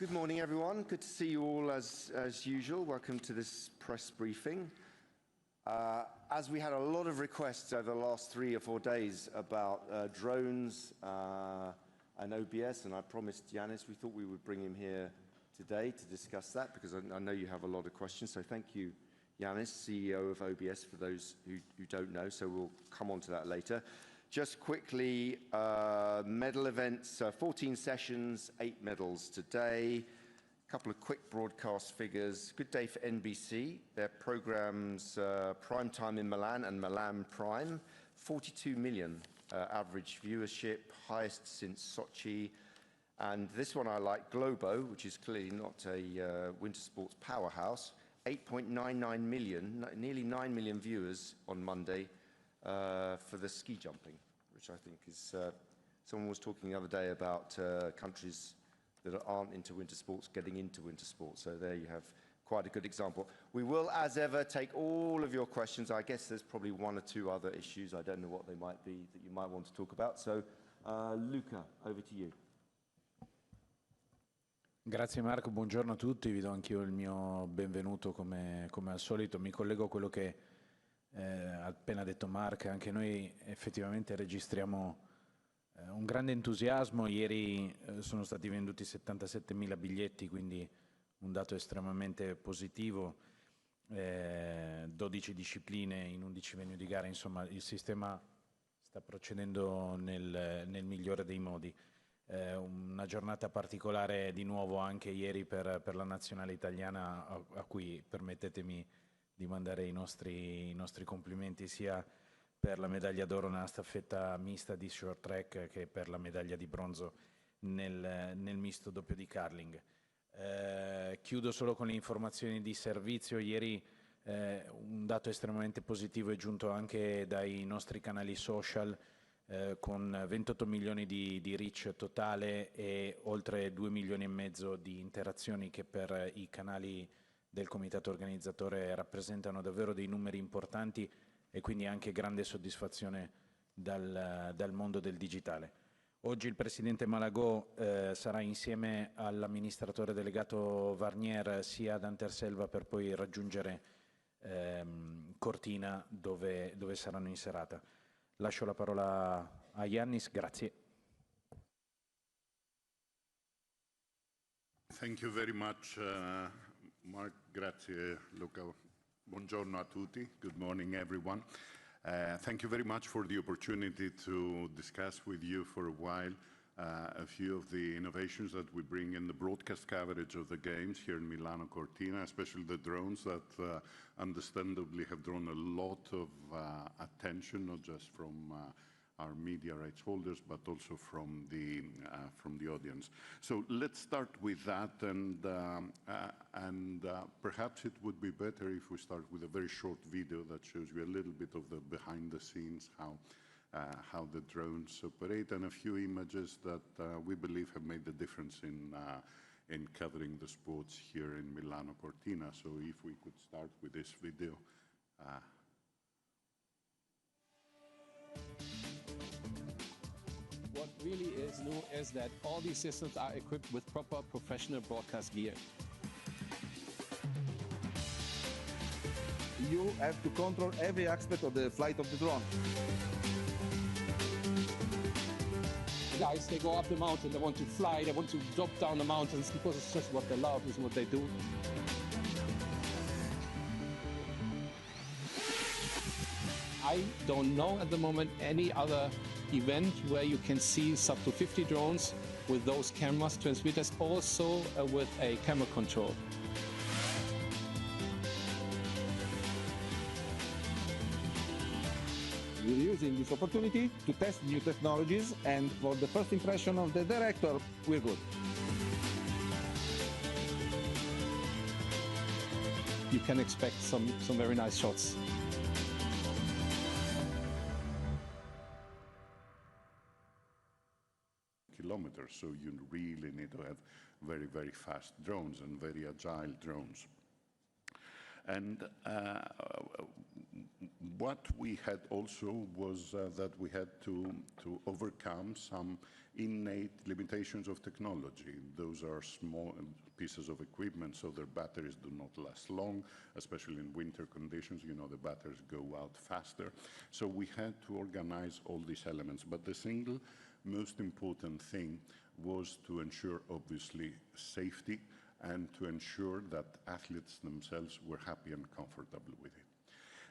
Good morning, everyone. Good to see you all as usual. Welcome to this press briefing. As we had a lot of requests over the last 3 or 4 days about drones and OBS, and I promised Yanis we thought we would bring him here today to discuss that, because I know you have a lot of questions. So thank you, Yanis, CEO of OBS, for those who don't know. So we'll come on to that later. Just quickly, medal events, 14 sessions, 8 medals today. A couple of quick broadcast figures. Good day for NBC. Their programs, Prime Time in Milan and Milan Prime. 42 million average viewership, highest since Sochi. And this one I like, Globo, which is clearly not a winter sports powerhouse. 8.99 million, nearly 9 million viewers on Monday. For the ski jumping, which I think is, someone was talking the other day about countries that aren't into winter sports getting into winter sports. So there you have quite a good example. We will, as ever, take all of your questions. I guess there's probably 1 or 2 other issues. I don't know what they might be that you might want to talk about. So, Luca, over to you. Grazie Marco, buongiorno a tutti. Vi do anch'io il mio benvenuto come al solito. Mi collego a quello che ha appena detto Mark. Anche noi effettivamente registriamo un grande entusiasmo. Ieri sono stati venduti 77.000 biglietti, quindi un dato estremamente positivo. 12 discipline in 11 venue di gara, insomma il sistema sta procedendo nel migliore dei modi. Una giornata particolare di nuovo anche ieri per la nazionale italiana, a cui permettetemi di mandare i nostri complimenti sia per la medaglia d'oro nella staffetta mista di short track che per la medaglia di bronzo nel misto doppio di curling. Chiudo solo con le informazioni di servizio. Ieri un dato estremamente positivo è giunto anche dai nostri canali social, con 28 milioni di reach totale e oltre 2 milioni e mezzo di interazioni, che per i canali del comitato organizzatore rappresentano davvero dei numeri importanti e quindi anche grande soddisfazione dal mondo del digitale. Oggi il presidente Malagò sarà insieme all'amministratore delegato Varnier sia ad Anterselva per poi raggiungere Cortina dove saranno in serata. Lascio la parola a Yannis, grazie. Thank you very much, Mark. Grazie, Luca. Buongiorno a tutti. Good morning, everyone. Thank you very much for the opportunity to discuss with you for a while a few of the innovations that we bring in the broadcast coverage of the games here in Milano-Cortina, especially the drones that understandably have drawn a lot of attention, not just from our media rights holders, but also from the audience. So let's start with that, and perhaps it would be better if we start with a very short video that shows you a little bit of the behind the scenes, how the drones operate, and a few images that we believe have made the difference in covering the sports here in Milano-Cortina. So if we could start with this video. What really is new is that all these systems are equipped with proper professional broadcast gear. You have to control every aspect of the flight of the drone. Guys, they go up the mountain, they want to fly, they want to drop down the mountains because it's just what they love, it's what they do. I don't know at the moment any other event where you can see up to 50 drones with those cameras, transmitters, also with a camera control. We're using this opportunity to test new technologies, and for the first impression of the director, we're good. You can expect some very nice shots. Kilometers, so you really need to have very, very fast drones and very agile drones. And what we had also was that we had to overcome some innate limitations of technology. Those are small pieces of equipment, so their batteries do not last long, especially in winter conditions. You know, the batteries go out faster. So we had to organize all these elements. But the single most important thing was to ensure, obviously, safety and to ensure that athletes themselves were happy and comfortable with it.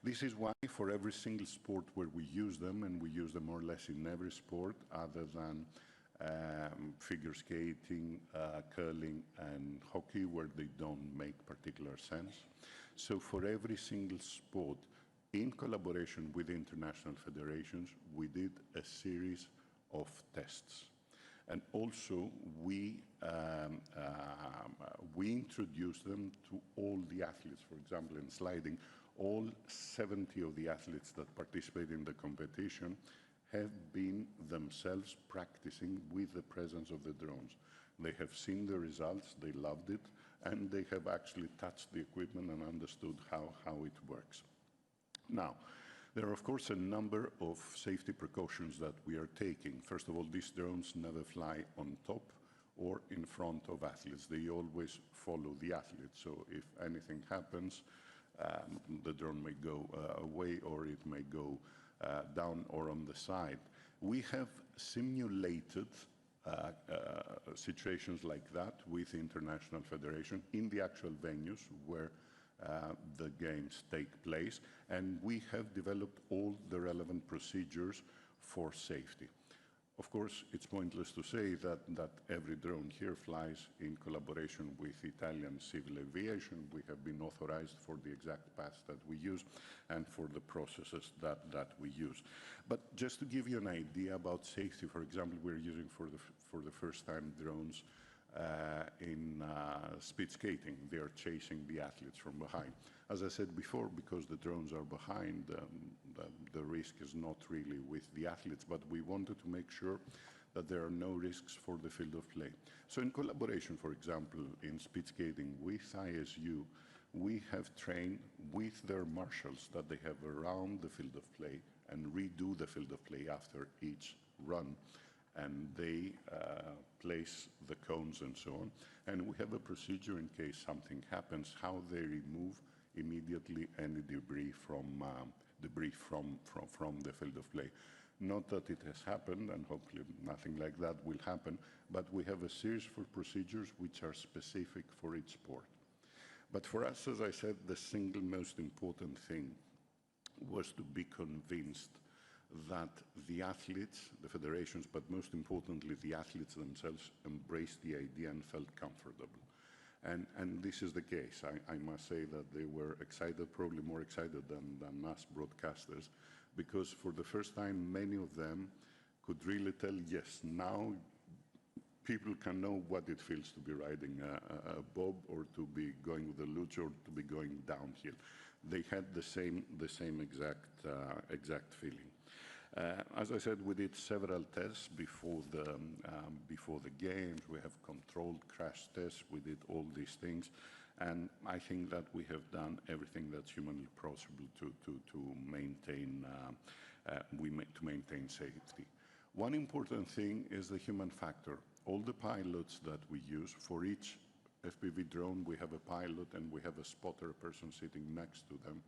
This is why for every single sport where we use them, and we use them more or less in every sport other than figure skating, curling and hockey, where they don't make particular sense. So for every single sport, in collaboration with international federations, we did a series of tests. And also, we introduced them to all the athletes. For example, in sliding, all 70 of the athletes that participate in the competition have been themselves practicing with the presence of the drones. They have seen the results, they loved it, and they have actually touched the equipment and understood how it works. Now, there are, of course, a number of safety precautions that we are taking. First of all, these drones never fly on top or in front of athletes. They always follow the athlete. So if anything happens, the drone may go away, or it may go down or on the side. We have simulated situations like that with the International Federation in the actual venues where the games take place, and we have developed all the relevant procedures for safety. Of course, it's pointless to say that every drone here flies in collaboration with Italian civil aviation. We have been authorized for the exact paths that we use and for the processes that we use. But just to give you an idea about safety, for example, we're using for the first time drones in speed skating. They are chasing the athletes from behind. As I said before, because the drones are behind, the risk is not really with the athletes, but we wanted to make sure that there are no risks for the field of play. So in collaboration, for example, in speed skating with ISU, we have trained with their marshals that they have around the field of play and redo the field of play after each run. And they place the cones and so on. And we have a procedure in case something happens, how they remove immediately any debris from the field of play. Not that it has happened, and hopefully nothing like that will happen, but we have a series of procedures which are specific for each sport. But for us, as I said, the single most important thing was to be convinced that the athletes, the federations, but most importantly, the athletes themselves embraced the idea and felt comfortable. And this is the case. I must say that they were excited, probably more excited than us broadcasters, because for the first time, many of them could really tell, yes, now people can know what it feels to be riding a bob, or to be going with a luge, or to be going downhill. They had the same exact feeling. As I said, we did several tests before the games. We have controlled crash tests. We did all these things, and I think that we have done everything that's humanly possible to maintain safety. One important thing is the human factor. All the pilots that we use, for each FPV drone, we have a pilot and we have a spotter, a person sitting next to them,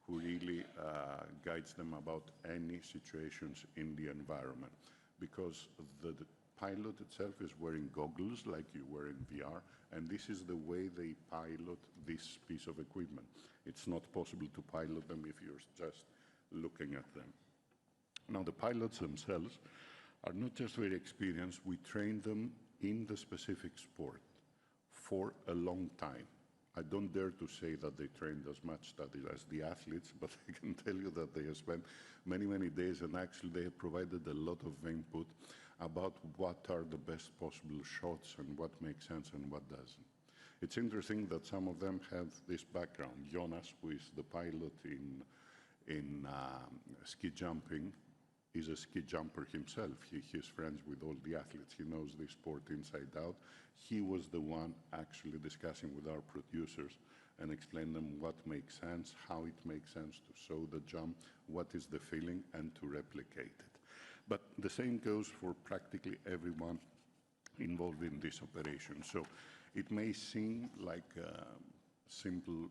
who really guides them about any situations in the environment. Because the pilot itself is wearing goggles like you wear in VR, and this is the way they pilot this piece of equipment. It's not possible to pilot them if you're just looking at them. Now, the pilots themselves are not just very experienced. We train them in the specific sport for a long time. I don't dare to say that they trained as much as the athletes, but I can tell you that they have spent many, many days, and actually they have provided a lot of input about what are the best possible shots and what makes sense and what doesn't. It's interesting that some of them have this background. Jonas, who is the pilot in ski jumping, is a ski jumper himself. He's friends with all the athletes. He knows the sport inside out. He was the one actually discussing with our producers and explain them what makes sense, how it makes sense to show the jump, what is the feeling, and to replicate it. But the same goes for practically everyone involved in this operation. So it may seem like a simple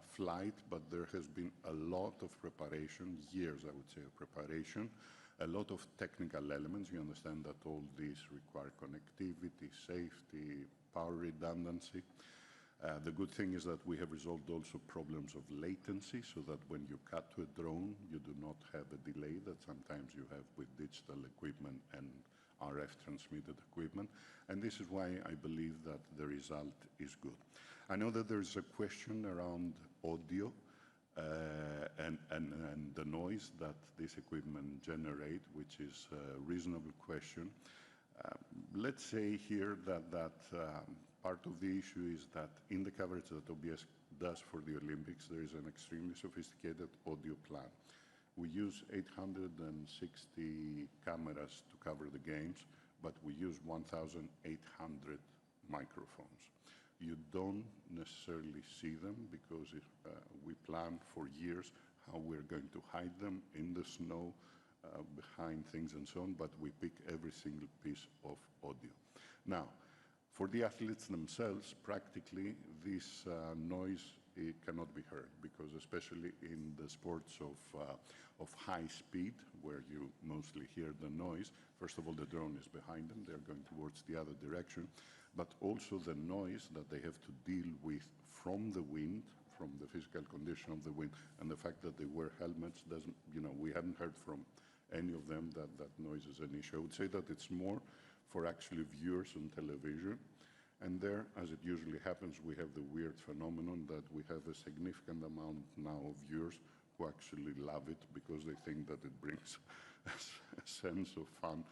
flight, but there has been a lot of preparation, years I would say of preparation, a lot of technical elements. You understand that all these require connectivity, safety, power redundancy. The good thing is that we have resolved also problems of latency, so that when you cut to a drone, you do not have a delay that sometimes you have with digital equipment and RF transmitted equipment. And this is why I believe that the result is good. I know that there is a question around audio and the noise that this equipment generate, which is a reasonable question. Let's say here that part of the issue is that in the coverage that OBS does for the Olympics, there is an extremely sophisticated audio plan. We use 860 cameras to cover the games, but we use 1,800 microphones. You don't necessarily see them because we plan for years how we're going to hide them in the snow, behind things and so on, but we pick every single piece of audio. Now, for the athletes themselves, practically, this noise it cannot be heard because, especially in the sports of high speed, where you mostly hear the noise, first of all, the drone is behind them, they're going towards the other direction, but also the noise that they have to deal with from the wind, from the physical condition of the wind, and the fact that they wear helmets doesn't, we haven't heard from any of them that noise is an issue. I would say that it's more for actually viewers on television. And there, as it usually happens, we have the weird phenomenon that we have a significant amount now of viewers who actually love it because they think that it brings a sense of fun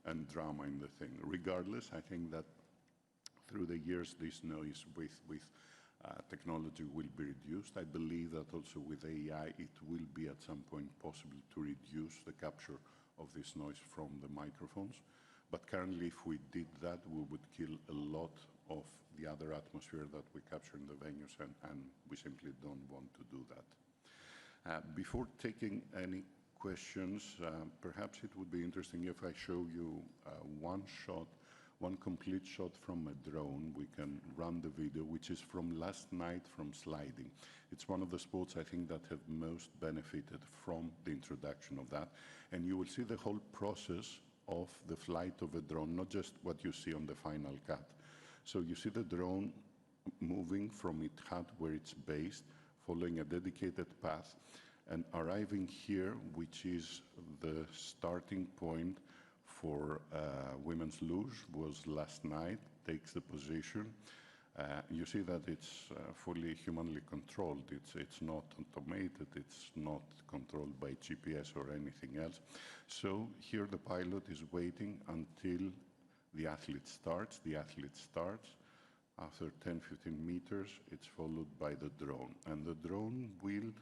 and drama in the thing. Regardless, I think that through the years, this noise with technology will be reduced. I believe that also with AI, it will be at some point possible to reduce the capture of this noise from the microphones. But currently, if we did that, we would kill a lot of the other atmosphere that we capture in the venues, and we simply don't want to do that. Before taking any questions, perhaps it would be interesting if I show you one complete shot from a drone. We can run the video, which is from last night from sliding. It's one of the sports I think that have most benefited from the introduction of that. And you will see the whole process of the flight of a drone, not just what you see on the final cut. So you see the drone moving from its hut where it's based, following a dedicated path, and arriving here, which is the starting point for women's luge, was last night, takes the position. You see that it's fully humanly controlled. It's not automated, it's not controlled by GPS or anything else. So here the pilot is waiting until the athlete starts. The athlete starts. After 10-15 meters, it's followed by the drone. And the drone will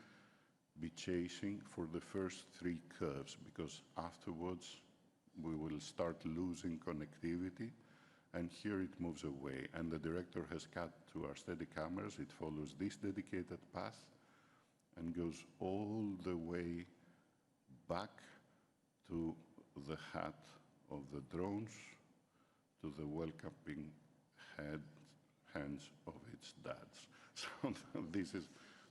be chasing for the first 3 curves, because afterwards we will start losing connectivity. And here it moves away. And the director has cut to our steady cameras. It follows this dedicated path and goes all the way back to the hat of the drones, to the welcoming hands of its dads. So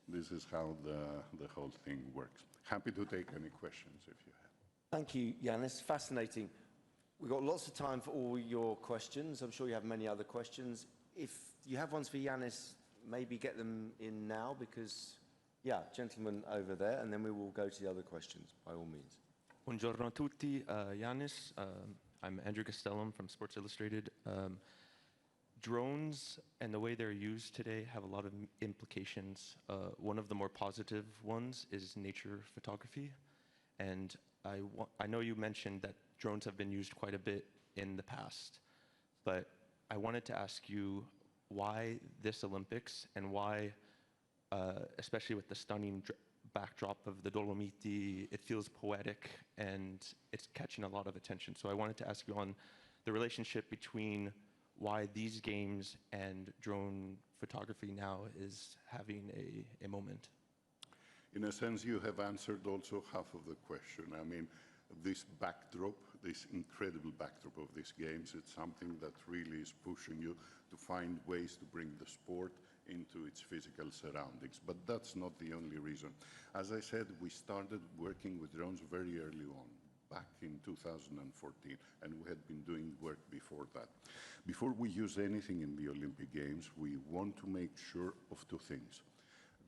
this is how the whole thing works. Happy to take any questions if you have. Thank you, Yanis. Fascinating. We've got lots of time for all your questions. I'm sure you have many other questions. If you have ones for Yanis, maybe get them in now, because, yeah, gentleman over there, and then we will go to the other questions, by all means. Buongiorno a tutti, Yanis. I'm Andrew Castellum from Sports Illustrated. Drones and the way they're used today have a lot of implications. One of the more positive ones is nature photography. And I know you mentioned that drones have been used quite a bit in the past, but I wanted to ask you why this Olympics, and why, especially with the stunning backdrop of the Dolomiti, it feels poetic and it's catching a lot of attention. So I wanted to ask you on the relationship between why these games and drone photography now is having a moment. In a sense, you have answered also half of the question. I mean, this backdrop, this incredible backdrop of these games, it's something that really is pushing you to find ways to bring the sport into its physical surroundings. But that's not the only reason. As I said, we started working with drones very early on, back in 2014, and we had been doing work before that. Before we use anything in the Olympic Games, we want to make sure of two things: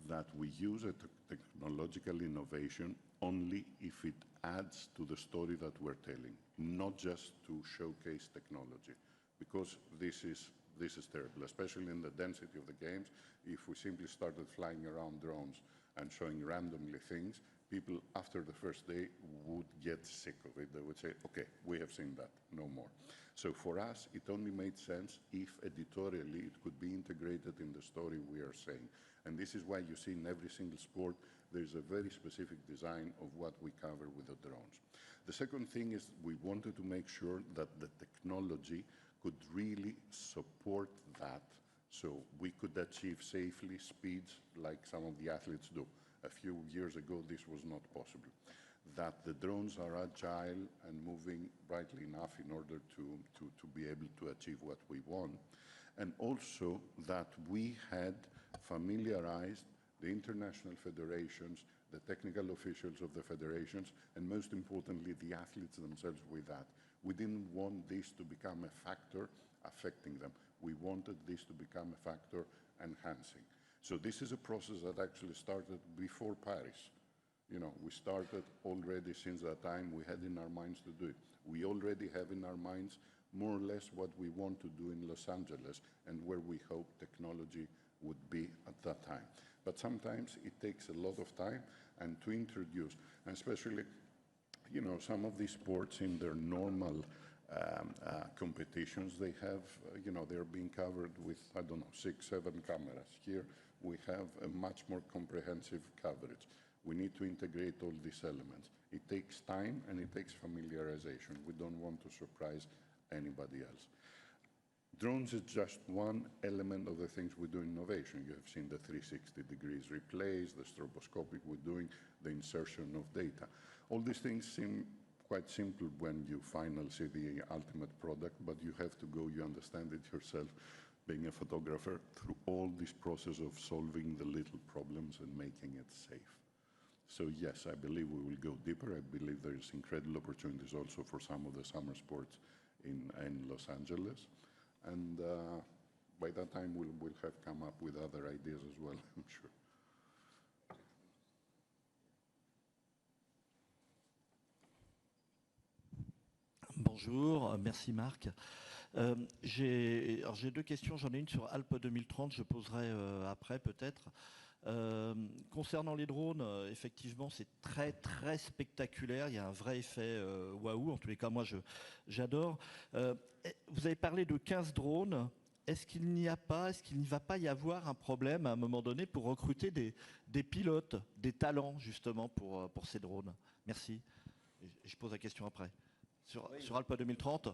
that we use a technological innovation only if it adds to the story that we're telling, not just to showcase technology, because this is terrible, especially in the density of the games. If we simply started flying around drones and showing randomly things, people after the first day would get sick of it. They would say, okay, we have seen that, no more. So for us, it only made sense if editorially it could be integrated in the story we are saying. And this is why you see in every single sport, there's a very specific design of what we cover with the drones. The second thing is we wanted to make sure that the technology could really support that, so we could achieve safely speeds like some of the athletes do. A few years ago, this was not possible. That the drones are agile and moving brightly enough in order to be able to achieve what we want. And also that we had familiarized the international federations, the technical officials of the federations, and most importantly, the athletes themselves with that. We didn't want this to become a factor affecting them. We wanted this to become a factor enhancing. So this is a process that actually started before Paris. You know, we started already since that time. We had in our minds to do it. We already have in our minds more or less what we want to do in Los Angeles and where we hope technology would be at that time. But sometimes it takes a lot of time and to introduce, and especially, you know, some of these sports in their normal competitions, they have, you know, they're being covered with, I don't know, 6, 7 cameras. Here we have a much more comprehensive coverage. We need to integrate all these elements. It takes time and it takes familiarization. We don't want to surprise anybody else. Drones is just one element of the things we do in innovation. You have seen the 360 degrees replays, the stroboscopic we're doing, the insertion of data. All these things seem quite simple when you finally see the ultimate product, but you have to go, you understand it yourself, being a photographer, through all this process of solving the little problems and making it safe. So yes, I believe we will go deeper. I believe there's incredible opportunities also for some of the summer sports in Los Angeles. And by that time, we'll have come up with other ideas as well, I'm sure. Bonjour, merci Marc. J'ai 2 questions, j'en ai une sur Alpes 2030, je poserai après peut-être. Concernant les drones, effectivement c'est très spectaculaire, il y a un vrai effet waouh, en tous les cas moi j'adore. Vous avez parlé de 15 drones, est-ce qu'il n'y va pas y avoir un problème à un moment donné pour recruter des pilotes, des talents justement pour ces drones? Merci, je pose la question après. Sur Alpes 2030.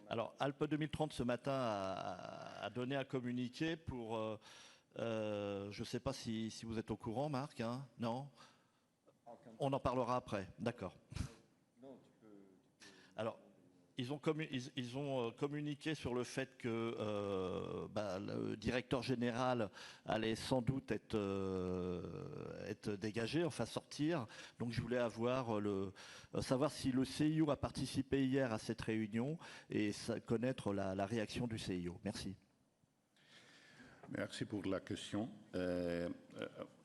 Alors Alpes 2030 ce matin a donné un communiqué pour... je ne sais pas si vous êtes au courant, Marc, hein? Non? On en parlera après, d'accord. Alors, ils ont communiqué sur le fait que le directeur général allait sans doute être dégagé, enfin sortir. Donc je voulais savoir si le CIO a participé hier à cette réunion et connaître la réaction du CIO. Merci. Merci pour la question.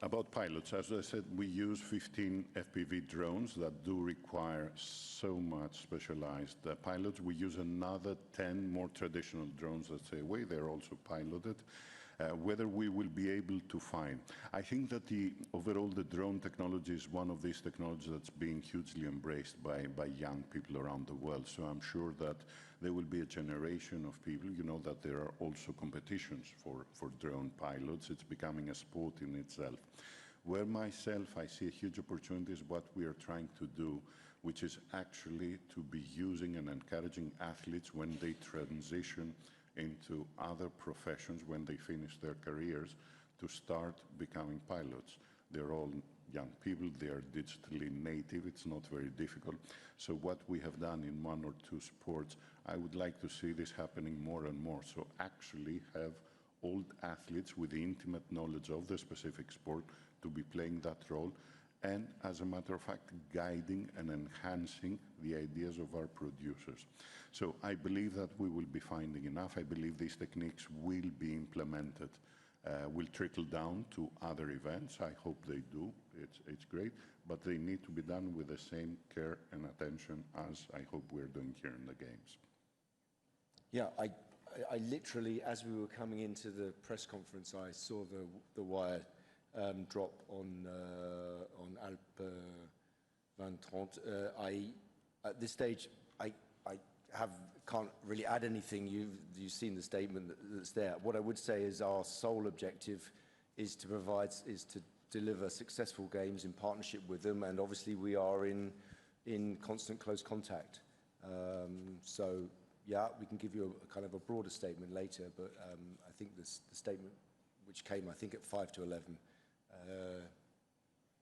About pilots, as I said, we use 15 FPV drones that do require so much specialized pilots. We use another 10 more traditional drones that say, wait, they're also piloted. Whether we will be able to find. I think that overall the drone technology is one of these technologies that's being hugely embraced by young people around the world. So I'm sure that there will be a generation of people, you know, that there are also competitions for drone pilots. It's becoming a sport in itself. Where myself, I see a huge opportunity is what we are trying to do, which is actually to be using and encouraging athletes when they transition into other professions, when they finish their careers, to start becoming pilots. They're all young people. They are digitally native. It's not very difficult. So what we have done in one or two sports, I would like to see this happening more and more. So actually have old athletes with the intimate knowledge of the specific sport to be playing that role, and as a matter of fact, guiding and enhancing the ideas of our producers. So I believe that we will be finding enough. I believe these techniques will be implemented, will trickle down to other events. I hope they do. It's great, but they need to be done with the same care and attention as I hope we're doing here in the Games. Yeah, I literally, as we were coming into the press conference, I saw the wire drop on Alpes 2030. At this stage, I can't really add anything. You've seen the statement that's there. What I would say is our sole objective is to deliver successful games in partnership with them, and obviously we are in constant close contact. So yeah, we can give you a kind of a broader statement later, but I think the statement which came, I think, at 5 to 11,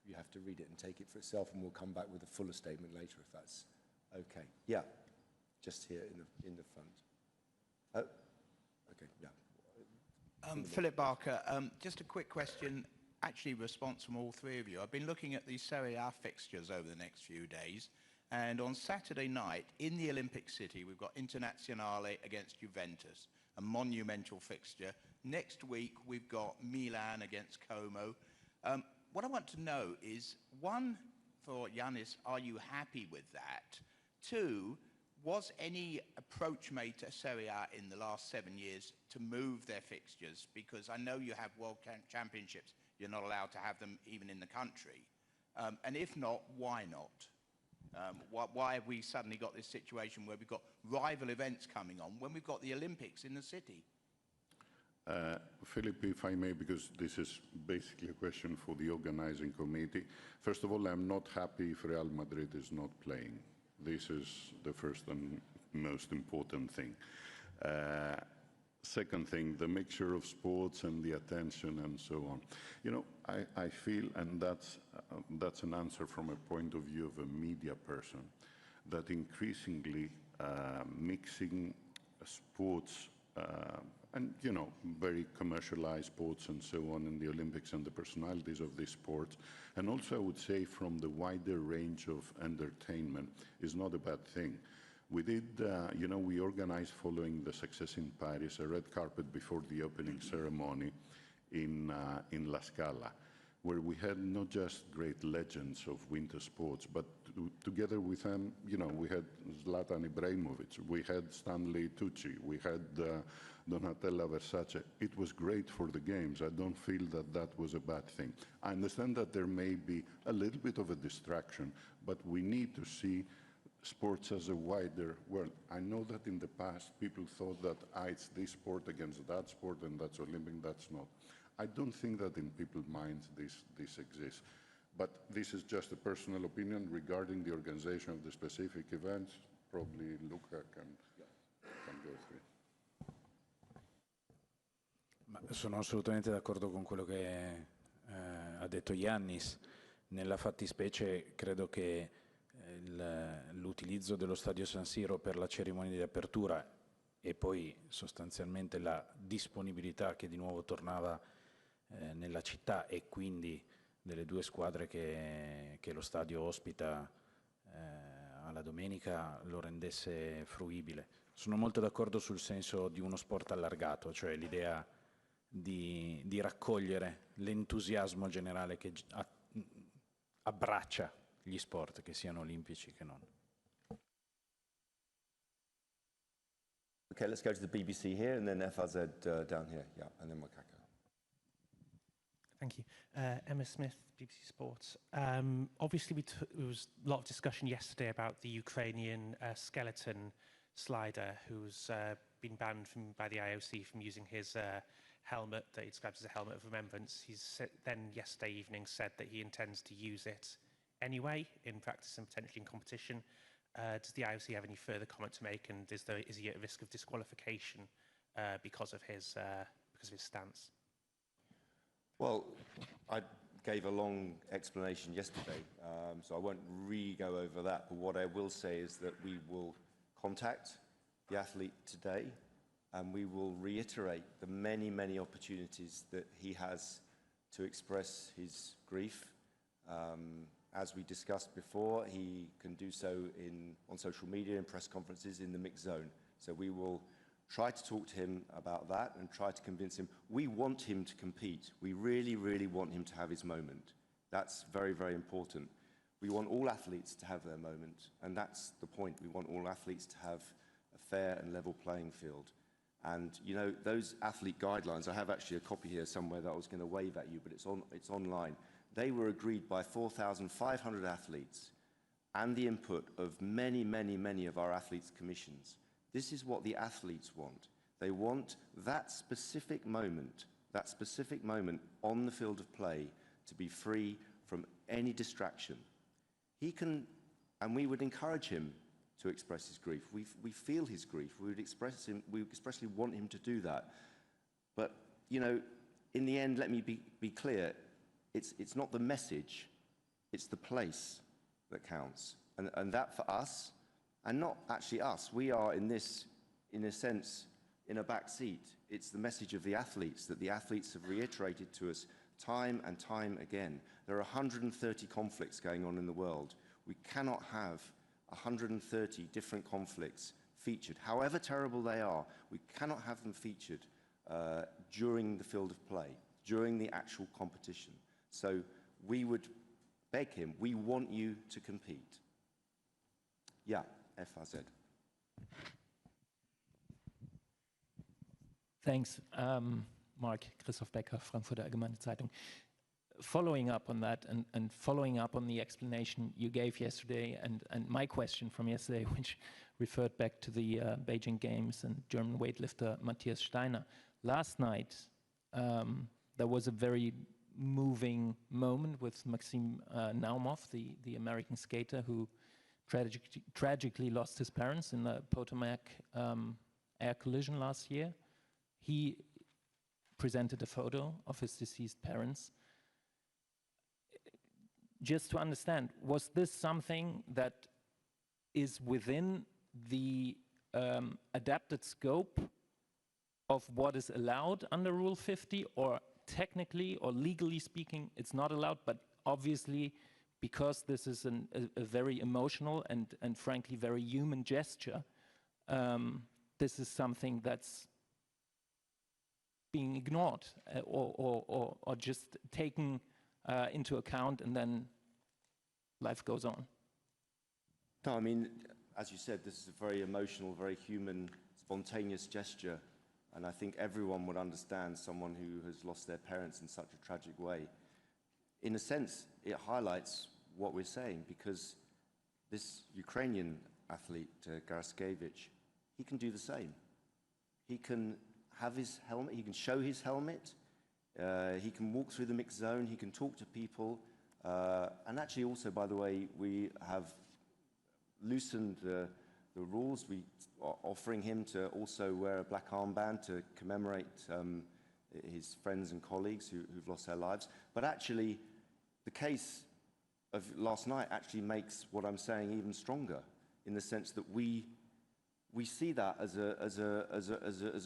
you have to read it and take it for itself, and we'll come back with a fuller statement later if that's okay. Yeah, just here in the front. Oh, okay, yeah. Philip Barker, just a quick question, actually response from all three of you. I've been looking at the Serie A fixtures over the next few days, and on Saturday night in the Olympic City we've got Internazionale against Juventus, a monumental fixture. Next week we've got Milan against Como. What I want to know is, one, for Yannis, are you happy with that? Two, was any approach made to Serie A in the last 7 years to move their fixtures? Because I know you have World Championships, you're not allowed to have them even in the country. And if not, why not? Why have we suddenly got this situation where we've got rival events coming on when we've got the Olympics in the city? Philip, if I may, because this is basically a question for the organizing committee. First of all, I'm not happy if Real Madrid is not playing. This is the first and most important thing. Second thing, the mixture of sports and the attention and so on. You know, I feel, and that's an answer from a point of view of a media person, that increasingly mixing sports and, you know, very commercialized sports and so on in the Olympics and the personalities of these sports, and also I would say from the wider range of entertainment, is not a bad thing. We did, you know, we organized, following the success in Paris, a red carpet before the opening ceremony in La Scala, where we had not just great legends of winter sports, but together with them, you know, we had Zlatan Ibrahimovic, we had Stanley Tucci, we had Donatella Versace. It was great for the Games. I don't feel that that was a bad thing. I understand that there may be a little bit of a distraction, but we need to see sports as a wider world. I know that in the past people thought that it's this sport against that sport and that's Olympic. That's not. I don't think that in people's minds this exists. But this is just a personal opinion regarding the organization of the specific events. Probably Luca can go through. Ma sono assolutamente d'accordo con quello che ha detto Yannis. Nella fattispecie credo che l'utilizzo dello stadio San Siro per la cerimonia di apertura e poi sostanzialmente la disponibilità che di nuovo tornava nella città e quindi delle due squadre che lo stadio ospita alla domenica lo rendesse fruibile. Sono molto d'accordo sul senso di uno sport allargato, cioè l'idea di raccogliere l'entusiasmo generale che abbraccia gli sport, che siano olimpici che non. Okay, let's go to the BBC here and then FRZ down here, yeah, and then Makaka. Thank you. Emma Smith, BBC Sports. Obviously, there was a lot of discussion yesterday about the Ukrainian skeleton slider who's been banned by the IOC from using his helmet that he describes as a helmet of remembrance. He's then yesterday evening said that he intends to use it anyway in practice and potentially in competition. Does the IOC have any further comment to make, and is he at risk of disqualification because of his stance? Well, gave a long explanation yesterday, so I won't re-go over that, but what I will say is that we will contact the athlete today, and we will reiterate the many, many opportunities that he has to express his grief. As we discussed before, he can do so on social media, in press conferences, in the mixed zone. So we will try to talk to him about that and try to convince him. We want him to compete. We really, really want him to have his moment. That's very, very important. We want all athletes to have their moment, and that's the point. We want all athletes to have a fair and level playing field. And, you know, those athlete guidelines, I have actually a copy here somewhere that I was going to wave at you, but it's online. They were agreed by 4,500 athletes and the input of many, many, many of our athletes' commissions. This is what the athletes want. They want that specific moment on the field of play to be free from any distraction. He can, and we would encourage him to express his grief. We feel his grief. We expressly want him to do that. But, you know, in the end, let me be clear, it's not the message, it's the place that counts. And that for us, and not actually us, we are in this, in a sense, in a back seat. It's the message of the athletes that the athletes have reiterated to us time and time again. There are 130 conflicts going on in the world. We cannot have 130 different conflicts featured. However terrible they are, we cannot have them featured during the field of play, during the actual competition. So we would beg him, we want you to compete. Yeah, FAZ. Thanks. Mark, Christoph Becker, Frankfurter Allgemeine Zeitung. Following up on that and following up on the explanation you gave yesterday and my question from yesterday, which referred back to the Beijing Games and German weightlifter Matthias Steiner. Last night, there was a very moving moment with Maxim Naumov, the American skater who tragically lost his parents in the Potomac air collision last year. He presented a photo of his deceased parents. Just to understand, was this something that is within the adapted scope of what is allowed under Rule 50, or technically or legally speaking, it's not allowed, but obviously because this is a very emotional and frankly very human gesture, this is something that's being ignored or just taken into account, and then life goes on. No, I mean, as you said, this is a very emotional, very human, spontaneous gesture, and I think everyone would understand someone who has lost their parents in such a tragic way. In a sense, it highlights what we're saying, because this Ukrainian athlete, Garaskevich, he can do the same. He can have his helmet, he can show his helmet, he can walk through the mixed zone, he can talk to people, and actually also, by the way, we have loosened the rules. We are offering him to also wear a black armband to commemorate his friends and colleagues who've lost their lives. But actually, the case of last night actually makes what I'm saying even stronger, in the sense that we see that as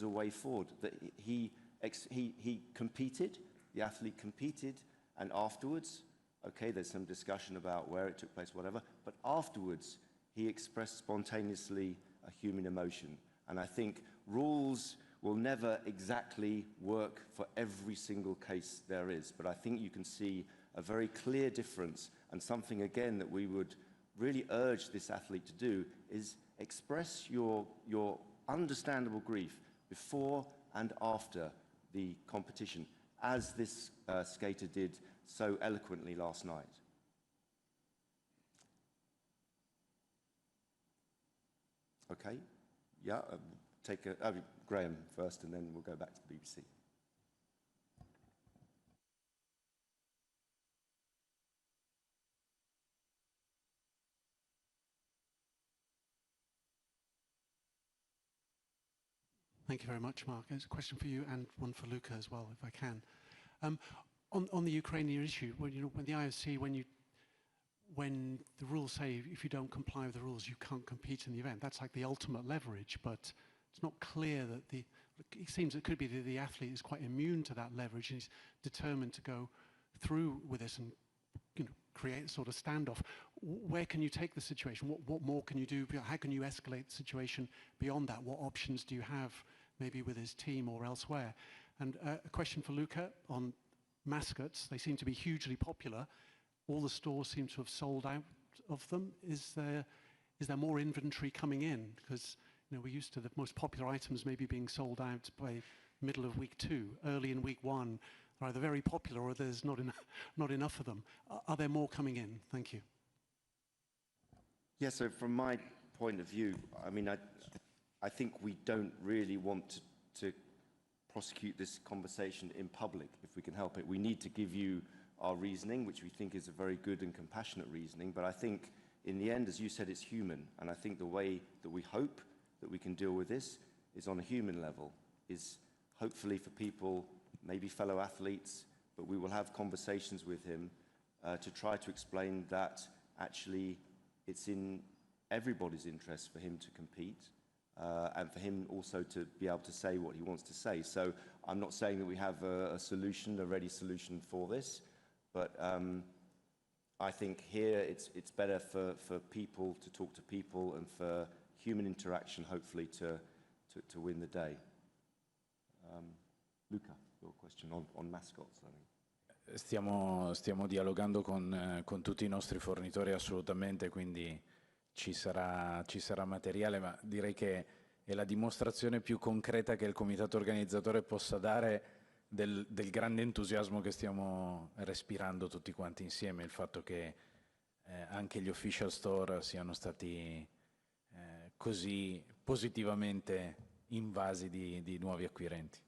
a way forward. That he competed, the athlete competed, and afterwards, okay, there's some discussion about where it took place, whatever, but afterwards he expressed spontaneously a human emotion. And I think rules will never exactly work for every single case there is, but I think you can see a very clear difference, and something again that we would really urge this athlete to do is express your understandable grief before and after the competition, as this skater did so eloquently last night. Okay, yeah, take Graham first, and then we'll go back to the BBC. Thank you very much, Mark. It's a question for you and one for Luca as well, if I can. On the Ukrainian issue, when the IOC, when the rules say if you don't comply with the rules, you can't compete in the event, that's like the ultimate leverage, but it's not clear that it seems it could be that the athlete is quite immune to that leverage and he's determined to go through with this and create a sort of standoff. Where can you take the situation? What more can you do? How can you escalate the situation beyond that? What options do you have, maybe with his team or elsewhere? And a question for Luca on mascots. They seem to be hugely popular. All the stores seem to have sold out of them. Is there more inventory coming in? Because we're used to the most popular items maybe being sold out by middle of week 2, early in week 1. They're either very popular or there's not enough of them. Are there more coming in? Thank you. Yeah, so from my point of view, I mean, I think we don't really want to prosecute this conversation in public if we can help it. We need to give you our reasoning, which we think is a very good and compassionate reasoning, but I think in the end, as you said, it's human, and I think the way that we hope that we can deal with this is on a human level, is hopefully for people, maybe fellow athletes, but we will have conversations with him to try to explain that actually it's in everybody's interest for him to compete and for him also to be able to say what he wants to say. So I'm not saying that we have a solution, a ready solution for this, but I think here it's better for people to talk to people and for human interaction, hopefully, to win the day. Luca, your question on mascots, I think. Stiamo dialogando con tutti i nostri fornitori assolutamente, quindi ci sarà materiale, ma direi che è la dimostrazione più concreta che il comitato organizzatore possa dare del grande entusiasmo che stiamo respirando tutti quanti insieme, il fatto che anche gli official store siano stati così positivamente invasi di nuovi acquirenti.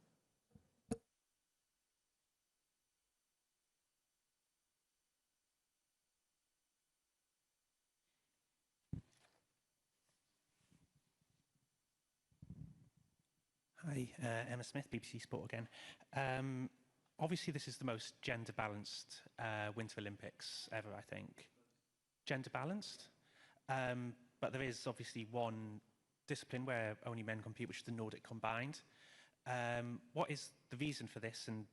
Hi, Emma Smith, BBC Sport again. Obviously, this is the most gender-balanced Winter Olympics ever, I think. Gender-balanced? But there is obviously one discipline where only men compete, which is the Nordic combined. What is the reason for this, and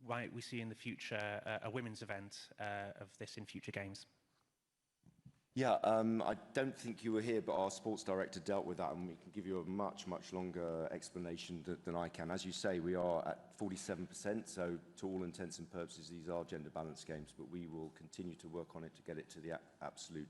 why we see in the future a women's event of this in future games? Yeah, I don't think you were here, but our sports director dealt with that, and we can give you a much, much longer explanation than I can. As you say, we are at 47%, so to all intents and purposes, these are gender balance games, but we will continue to work on it to get it to the absolute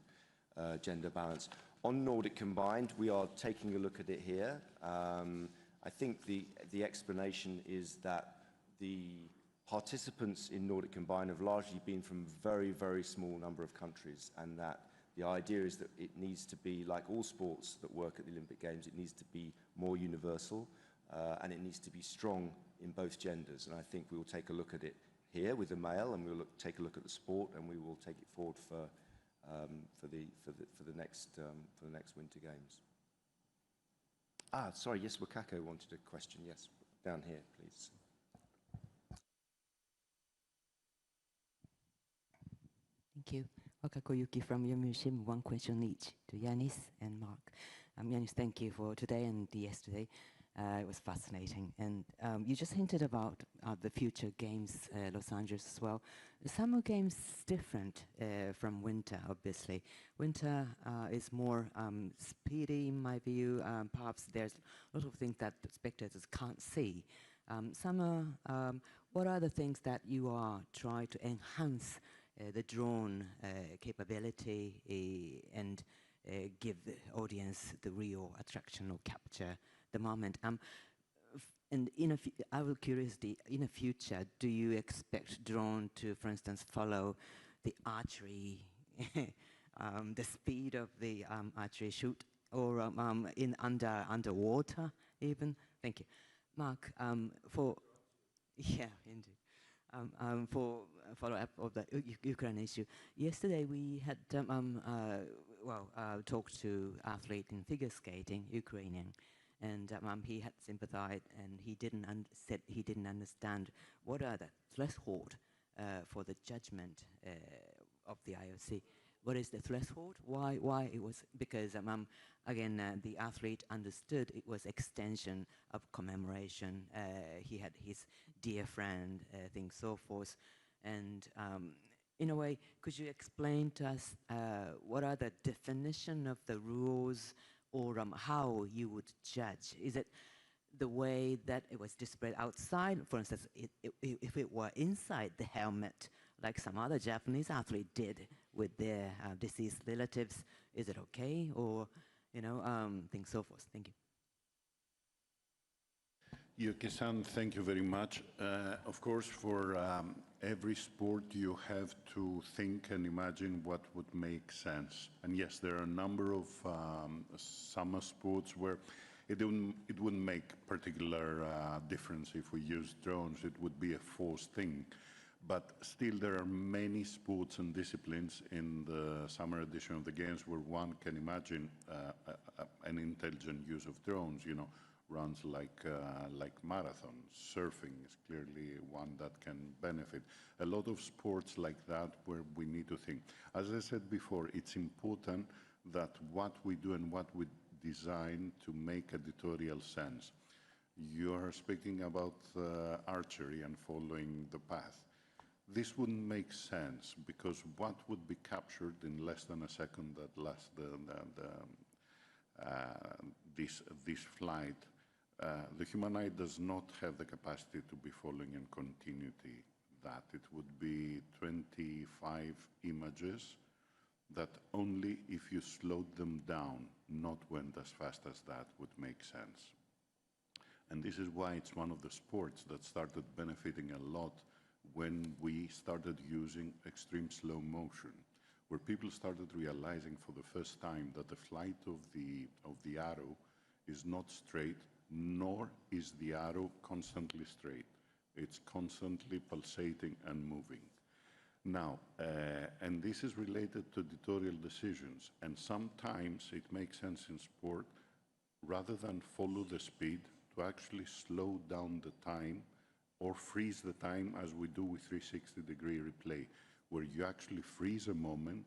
gender balance. On Nordic Combined, we are taking a look at it here. I think the explanation is that the participants in Nordic Combined have largely been from a very, very small number of countries, and that the idea is that it needs to be, like all sports that work at the Olympic Games, it needs to be more universal and it needs to be strong in both genders. And I think we will take a look at it here with the male, and we'll take a look at the sport, and we will take it forward for the next Winter Games. Sorry, yes, Wakako wanted a question. Yes, down here, please. Thank you. Wakako Yuki from your museum. One question each to Yanis and Mark. Yanis, thank you for today and yesterday. It was fascinating. And you just hinted about the future games, Los Angeles as well. The summer games different from winter, obviously. Winter is more speedy, in my view. Perhaps there's a lot of things that the spectators can't see. Summer, what are the things that you are trying to enhance the drone capability and give the audience the real attraction or capture the moment? And I was curious, in the future, do you expect drone to, for instance, follow the archery, the speed of the archery shoot, or underwater even? Thank you. Mark, for follow-up of the Ukraine issue, yesterday we had talked to athlete in figure skating, Ukrainian, and he had sympathized, and he said he didn't understand what are the threshold for the judgment of the IOC. What is the threshold? Why it was? Because again, the athlete understood it was extension of commemoration. He had his dear friend, things so forth, and in a way, could you explain to us what are the definition of the rules, or how you would judge? Is it the way that it was displayed outside? For instance, if it were inside the helmet, like some other Japanese athlete did with their deceased relatives, is it okay? Or, things so forth. Thank you. Yuki-san, thank you very much. Of course, for every sport, you have to think and imagine what would make sense. And yes, there are a number of summer sports where it wouldn't make particular difference if we use drones. It would be a forced thing. But still, there are many sports and disciplines in the summer edition of the Games where one can imagine an intelligent use of drones, runs like marathons. Surfing is clearly one that can benefit. A lot of sports like that where we need to think. As I said before, it's important that what we do and what we design to make editorial sense. You are speaking about archery and following the path. This wouldn't make sense because what would be captured in less than a second that lasts this flight, the human eye does not have the capacity to be following in continuity that. It would be 25 images that only if you slowed them down, not went as fast as that, would make sense. And this is why it's one of the sports that started benefiting a lot when we started using extreme slow motion, where people started realizing for the first time that the flight of the arrow is not straight, nor is the arrow constantly straight. It's constantly pulsating and moving. Now, and this is related to editorial decisions, and sometimes it makes sense in sport, rather than follow the speed, to actually slow down the time or freeze the time as we do with 360-degree replay, where you actually freeze a moment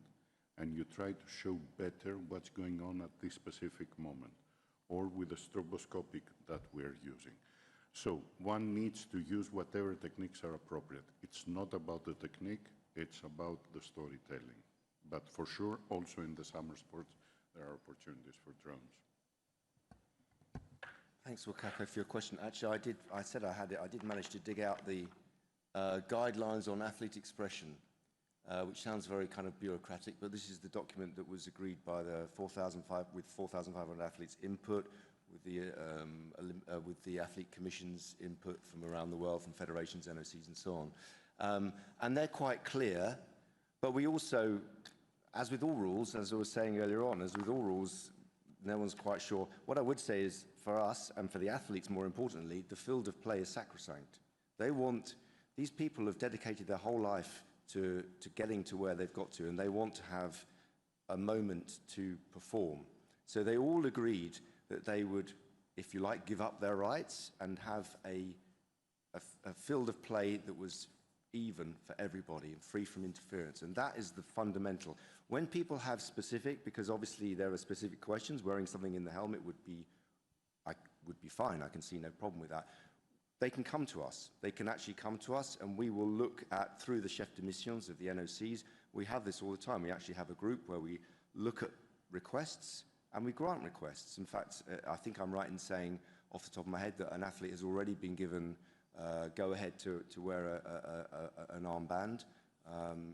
and you try to show better what's going on at this specific moment, or with the stroboscopic that we're using. So one needs to use whatever techniques are appropriate. It's not about the technique, it's about the storytelling. But for sure, also in the summer sports, there are opportunities for drones. Thanks, Wakako, for your question. Actually, I said I had it. I did manage to dig out the guidelines on athlete expression, which sounds very kind of bureaucratic, but this is the document that was agreed by the 4,500 athletes' input, with the athlete commission's input from around the world, from federations, NOCs, and so on. And they're quite clear, but we also, as with all rules, as I was saying earlier on, as with all rules, no one's quite sure. What I would say is, for us, and for the athletes more importantly, the field of play is sacrosanct. These people have dedicated their whole life to getting to where they've got to, and they want to have a moment to perform. So they all agreed that they would, if you like, give up their rights and have a field of play that was even for everybody and free from interference. And that is the fundamental. When people have specific, because obviously there are specific questions, wearing something in the helmet would be fine. I can see no problem with that. They can come to us. They can actually come to us, and we will look at, through the chef de missions of the NOCs, we have this all the time. We actually have a group where we look at requests and we grant requests. In fact, I think I'm right in saying off the top of my head that an athlete has already been given go ahead to wear an armband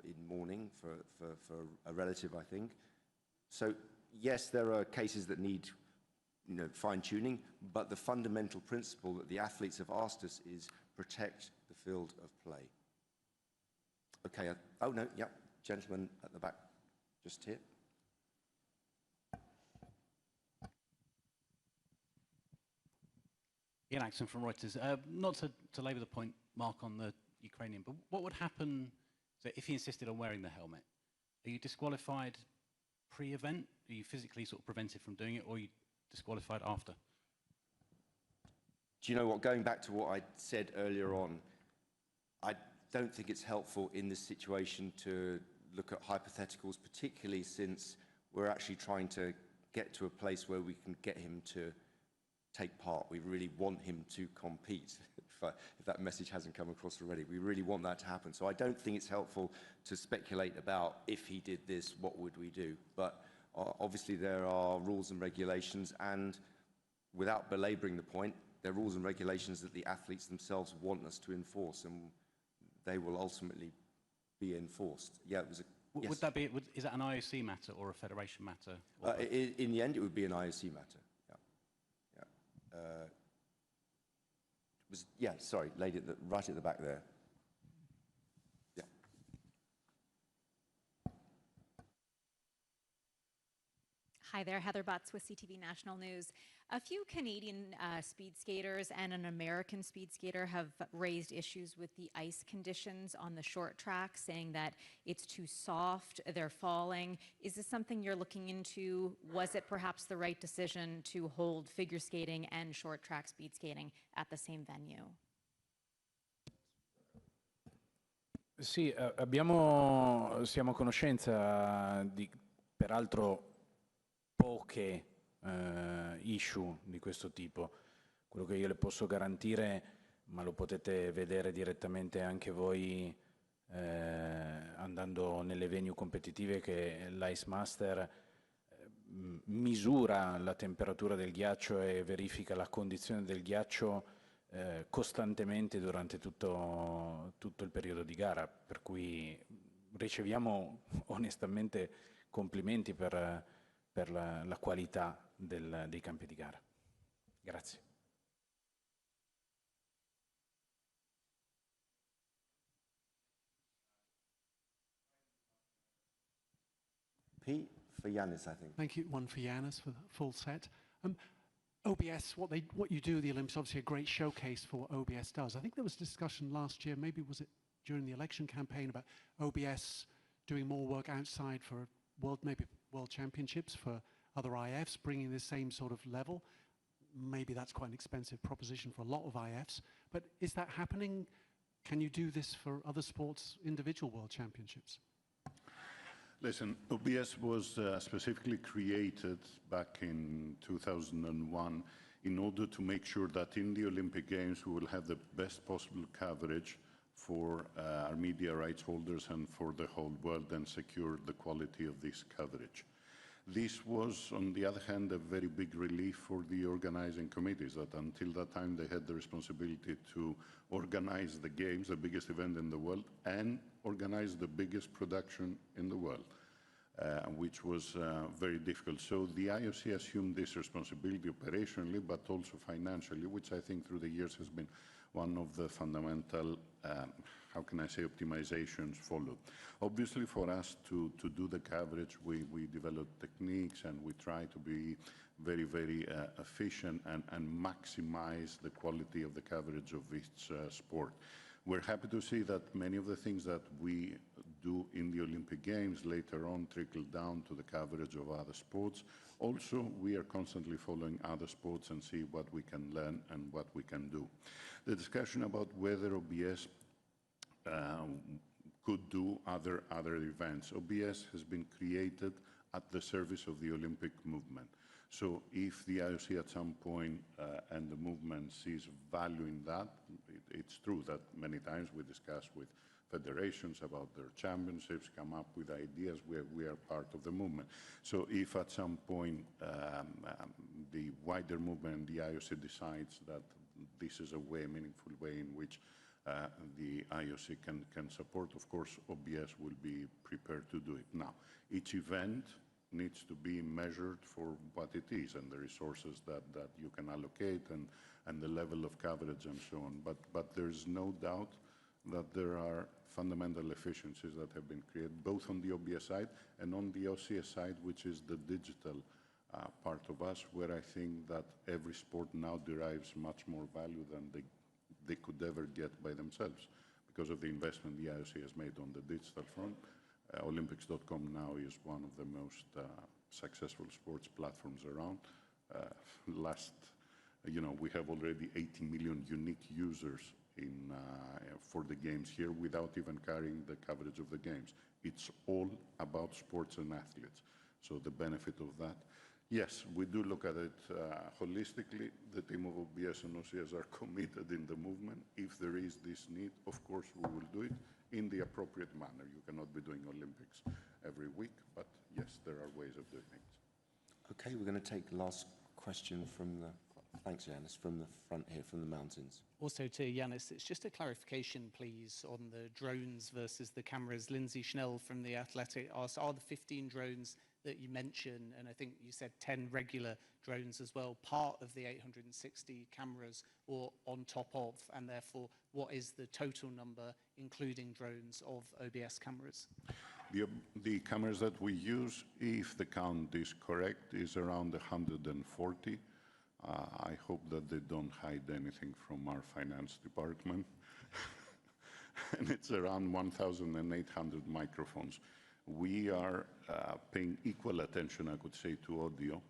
in mourning for a relative, I think. So yes, there are cases that need fine-tuning, but the fundamental principle that the athletes have asked us is protect the field of play. Okay, oh no, yeah, gentleman at the back, just here. Ian Axon from Reuters. Not to labour the point, Mark, on the Ukrainian, but what would happen if he insisted on wearing the helmet? Are you disqualified pre-event? Are you physically sort of prevented from doing it, or are you disqualified after? Do you know what, going back to what I said earlier on, I don't think it's helpful in this situation to look at hypotheticals, particularly since we're actually trying to get to a place where we can get him to take part. We really want him to compete, if that message hasn't come across already. We really want that to happen. So I don't think it's helpful to speculate about if he did this, what would we do? But obviously there are rules and regulations, and without belaboring the point, there are rules and regulations that the athletes themselves want us to enforce, and they will ultimately be enforced. Yeah, it was a yes. Would that be, is that an IOC matter or a federation matter? In the end, it would be an IOC matter. Yeah, sorry, lady right at the back there. Yeah. Hi there, Heather Butts with CTV National News. A few Canadian speed skaters and an American speed skater have raised issues with the ice conditions on the short track, saying that it's too soft, they're falling. Is this something you're looking into? Was it perhaps the right decision to hold figure skating and short track speed skating at the same venue? Sì, siamo a conoscenza di, peraltro, poche issue di questo tipo. Quello che io le posso garantire, ma lo potete vedere direttamente anche voi andando nelle venue competitive, è che l'Ice Master misura la temperatura del ghiaccio e verifica la condizione del ghiaccio costantemente durante tutto il periodo di gara, per cui riceviamo onestamente complimenti per la qualità dei campi di gara. Grazie. Pete, for Yanis, I think. Thank you. One for Yanis for the full set. OBS, what you do at the Olympics, obviously a great showcase for what OBS does. I think there was discussion last year, maybe was it during the election campaign, about OBS doing more work outside for maybe World Championships, for other IFs, bringing the same sort of level. Maybe that's quite an expensive proposition for a lot of IFs, but is that happening? Can you do this for other sports, individual World Championships? Listen, OBS was specifically created back in 2001 in order to make sure that in the Olympic Games we will have the best possible coverage for our media rights holders and for the whole world, and secure the quality of this coverage. This was, on the other hand, a very big relief for the organizing committees, that until that time they had the responsibility to organize the Games, the biggest event in the world, and organize the biggest production in the world, which was very difficult. So the IOC assumed this responsibility operationally, but also financially, which I think through the years has been one of the fundamental, how can I say, optimizations followed. Obviously, for us to do the coverage, we developed techniques, and we try to be very, very efficient and maximize the quality of the coverage of each sport. We're happy to see that many of the things that we do in the Olympic Games later on trickle down to the coverage of other sports. Also, we are constantly following other sports and see what we can learn and what we can do. The discussion about whether OBS could do other events. OBS has been created at the service of the Olympic movement. So if the IOC at some point and the movement sees value in that, it's true that many times we discuss with federations about their championships, come up with ideas where we are part of the movement. So if at some point the wider movement, the IOC decides that this is a meaningful way in which the IOC can support, of course, OBS will be prepared to do it. Now, each event needs to be measured for what it is and the resources that you can allocate and the level of coverage and so on. But there's no doubt that there are fundamental efficiencies that have been created, both on the OBS side and on the OCS side, which is the digital part of us, where I think that every sport now derives much more value than they could ever get by themselves because of the investment the IOC has made on the digital front. Olympics.com now is one of the most successful sports platforms around. Last You know, we have already 80 million unique users for the games here without even carrying the coverage of the games. It's all about sports and athletes. So the benefit of that, yes, we do look at it holistically. The team of OBS and OCS are committed in the movement. If there is this need, of course, we will do it in the appropriate manner. You cannot be doing Olympics every week, but yes, there are ways of doing things. Okay, we're going to take the last question from the, thanks Yanis, from the front here, from the mountains. Also to Yanis, it's just a clarification, please, on the drones versus the cameras. Lindsay Schnell from The Athletic asked, are the 15 drones that you mentioned, and I think you said 10 regular drones as well, part of the 860 cameras or on top of, and therefore what is the total number, including drones, of OBS cameras? The cameras that we use, if the count is correct, is around 140. I hope that they don't hide anything from our finance department. And it's around 1,800 microphones. We are paying equal attention, I could say, to audio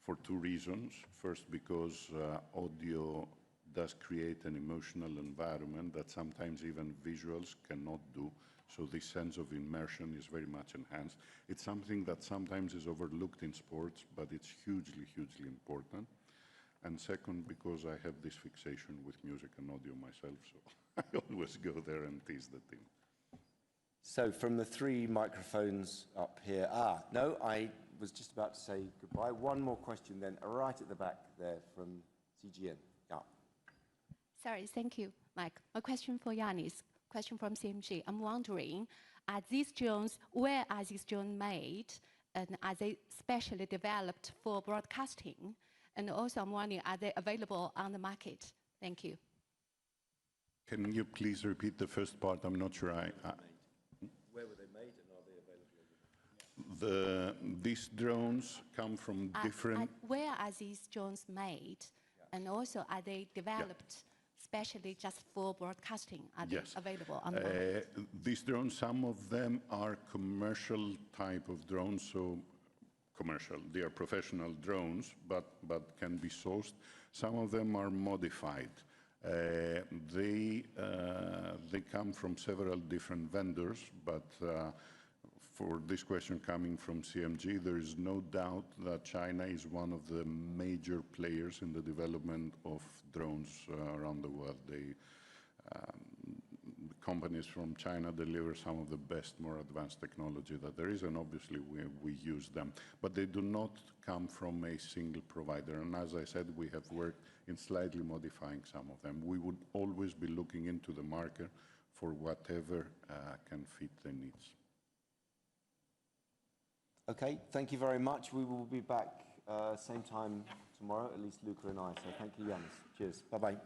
for two reasons. First, because audio does create an emotional environment that sometimes even visuals cannot do. So this sense of immersion is very much enhanced. It's something that sometimes is overlooked in sports, but it's hugely, hugely important. And second, because I have this fixation with music and audio myself, so I always go there and tease the team. So from the three microphones up here, no, I was just about to say goodbye. One more question then, right at the back there from CGN. Yeah. Sorry, thank you, Mike. A question for Yanis, question from CMG. I'm wondering, are these drones, where are these drones made? And are they specially developed for broadcasting? And also I'm wondering, are they available on the market? Thank you. Can you please repeat the first part? I'm not sure Where were they made and are they available? These drones come from different... Where are these drones made? Yeah. And also, are they developed specially just for broadcasting? Are they available on the market? These drones, some of them are commercial type of drones, so commercial. They are professional drones, but can be sourced. Some of them are modified. They come from several different vendors, but for this question coming from CMG, there is no doubt that China is one of the major players in the development of drones around the world. Companies from China deliver some of the best, more advanced technology that there is, and obviously we use them. But they do not come from a single provider. And as I said, we have worked in slightly modifying some of them. We would always be looking into the market for whatever can fit their needs. Okay, thank you very much. We will be back same time tomorrow, at least Luca and I. So thank you, Yanis. Cheers. Bye-bye.